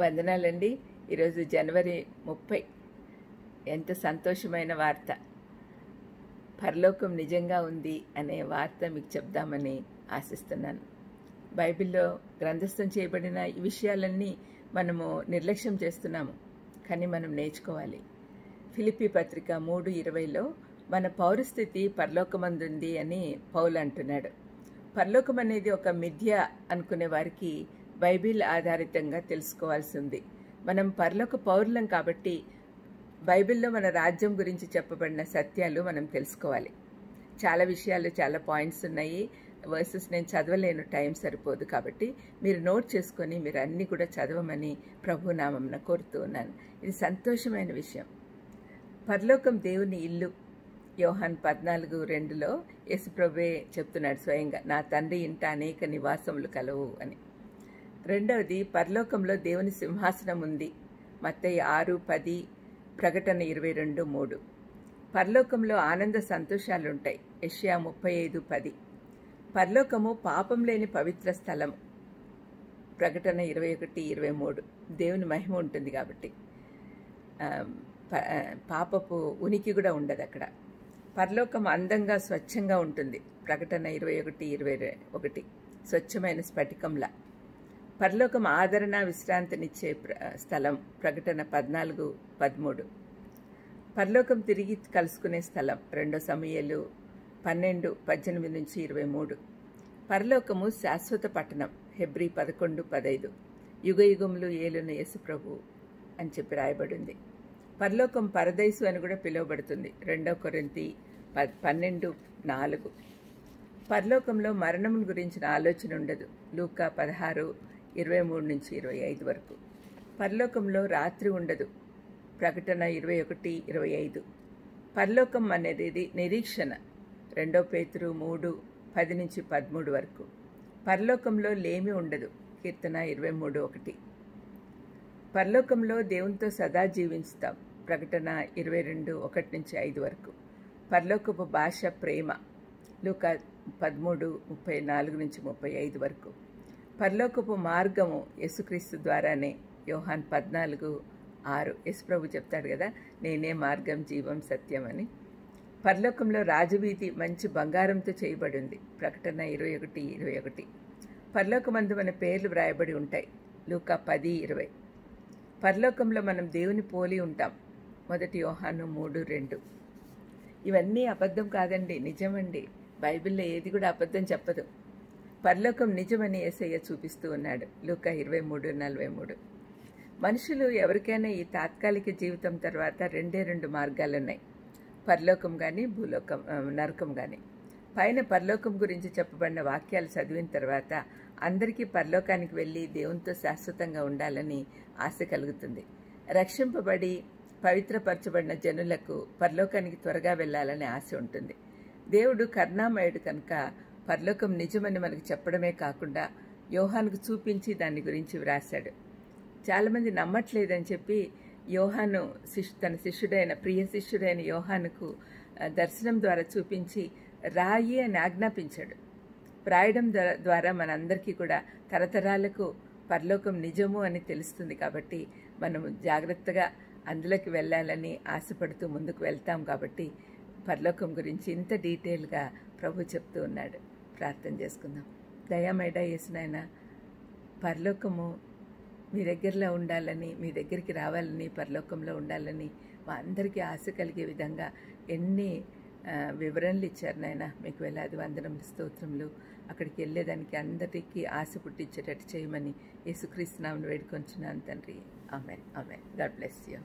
వందనాలండి. ఈరోజు జనవరి 30. ఎంత సంతోషమైన వార్త! పరలోకం నిజంగా ఉంది అనే వార్త మీకు చెప్దామని ఆశిస్తున్నాను. బైబిల్లో గ్రంథస్థం చేయబడిన ఈ విషయాలన్నీ మనము నిర్లక్ష్యం చేస్తున్నాము, కానీ మనం నేర్చుకోవాలి. ఫిలిప్పీ పత్రిక 3:20లో మన పౌరస్థితి పరలోకమందుంది అని పౌలు అంటున్నాడు. పరలోకం అనేది ఒక మిథ్య అనుకునే వారికి బైబిల్ ఆధారితంగా తెలుసుకోవాల్సి ఉంది. మనం పరలోక పౌరులం కాబట్టి బైబిల్లో మన రాజ్యం గురించి చెప్పబడిన సత్యాలు మనం తెలుసుకోవాలి. చాలా విషయాలు, చాలా పాయింట్స్ ఉన్నాయి. వర్సెస్ నేను చదవలేను, టైం సరిపోదు. కాబట్టి మీరు నోట్ చేసుకొని మీరు అన్నీ కూడా చదవమని ప్రభు నామమున కోరుతూ ఉన్నాను. ఇది సంతోషమైన విషయం. పరలోకం దేవుని ఇల్లు. యోహాన్ 14:2లో యేసుప్రభువే చెప్తున్నాడు స్వయంగా, నా తండ్రి ఇంట అనేక నివాసములు కలవు అని. రెండవది, పరలోకంలో దేవుని సింహాసనం ఉంది. మత్తయి 6:10, ప్రకటన 22:3. పరలోకంలో ఆనంద సంతోషాలుంటాయి. యెషయా 35:10. పరలోకము పాపం లేని పవిత్ర స్థలం. ప్రకటన 21:23. దేవుని మహిమ ఉంటుంది కాబట్టి పాపపు ఉనికి కూడా ఉండదు అక్కడ. పరలోకం అందంగా స్వచ్ఛంగా ఉంటుంది. ప్రకటన 21:21. స్వచ్ఛమైన స్ఫటికంలా. పరలోకం ఆదరణ, విశ్రాంతినిచ్చే స్థలం. ప్రకటన 14:13. పరలోకం తిరిగి కలుసుకునే స్థలం. 2 సమూయేలు 12:18-23. పరలోకము శాశ్వత పట్టణం. హెబ్రీ 11:15. యుగ యుగములు ఏలున యేసు ప్రభు అని చెప్పి రాయబడింది. పరలోకం పరదైసు అని కూడా పిలువబడుతుంది. 2 కొరింథీ 12:4. పరలోకంలో మరణం గురించిన ఆలోచన ఉండదు. లూకా 16:23-25 వరకు. పరలోకంలో రాత్రి ఉండదు. ప్రకటన 21:25. పరలోకం అనేది నిరీక్షణ. 2 పేతురు 3:10-13 వరకు. పరలోకంలో లేమి ఉండదు. కీర్తన 23:1. పరలోకంలో దేవునితో సదా జీవిస్తాం. ప్రకటన 22:1-5 వరకు. పరలోకపు భాష ప్రేమ. లూకా 13:34-35 వరకు. పరలోకపు మార్గము యేసుక్రీస్తు ద్వారానే. యోహాన్ 14:6. యేసుప్రభు చెప్తాడు కదా, నేనే మార్గం, జీవం, సత్యం అని. పరలోకంలో రాజవీధి మంచి బంగారంతో చేయబడి ఉంది. ప్రకటన 21:21. పరలోకమందు మన పేర్లు వ్రాయబడి ఉంటాయి. లూకా 10:20. పరలోకంలో మనం దేవుని పోలి ఉంటాం. 1 యోహాను 3:2. ఇవన్నీ అబద్ధం కాదండి, నిజమండి. బైబిల్లో ఏది కూడా అబద్ధం చెప్పదు. పరలోకం నిజమని యేసయ్య చూపిస్తూ ఉన్నాడు. లూకా 23:43. మనుషులు ఎవరికైనా ఈ తాత్కాలిక జీవితం తర్వాత 2 మార్గాలున్నాయి. పరలోకం కానీ, భూలోకం, నరకం కానీ. పైన పరలోకం గురించి చెప్పబడిన వాక్యాలు చదివిన తర్వాత అందరికీ పరలోకానికి వెళ్ళి దేవునితో శాశ్వతంగా ఉండాలని ఆశ కలుగుతుంది. రక్షింపబడి పవిత్రపరచబడిన జనులకు పరలోకానికి త్వరగా వెళ్ళాలని ఆశ ఉంటుంది. దేవుడు కరుణామయుడు కనుక పరలోకం నిజమని మనకు చెప్పడమే కాకుండా యోహానుకు చూపించి దాని గురించి వ్రాశాడు. చాలామంది నమ్మట్లేదని చెప్పి యోహాను తన శిష్యుడైన, ప్రియ శిష్యుడైన యోహానుకు దర్శనం ద్వారా చూపించి రాయి అని ఆజ్ఞాపించాడు. వ్రాయడం ద్వారా మనందరికీ కూడా తరతరాలకు పరలోకం నిజము అని తెలుస్తుంది. కాబట్టి మనము జాగ్రత్తగా అందులోకి వెళ్ళాలని ఆశపడుతూ ముందుకు వెళ్తాం. కాబట్టి పరలోకం గురించి ఇంత డీటెయిల్గా ప్రభు చెప్తూ ఉన్నాడు. ప్రార్థన చేసుకుందాం. దయామేడ యేసునాయన, పరలోకము మీ దగ్గరలో ఉండాలని, మీ దగ్గరికి రావాలని, పరలోకంలో ఉండాలని మా అందరికీ ఆశ కలిగే విధంగా ఎన్ని వివరణలు ఇచ్చారు నాయన. మీకు వేలాది వందనములు, స్తోత్రములు. అక్కడికి వెళ్ళేదానికి అందరికీ ఆశ పుట్టించేటట్టు చేయమని యేసుక్రీస్తు నామమున వేడుకొంచున్నాను తండ్రి. ఆమేన్. ఆమేన్. God bless you.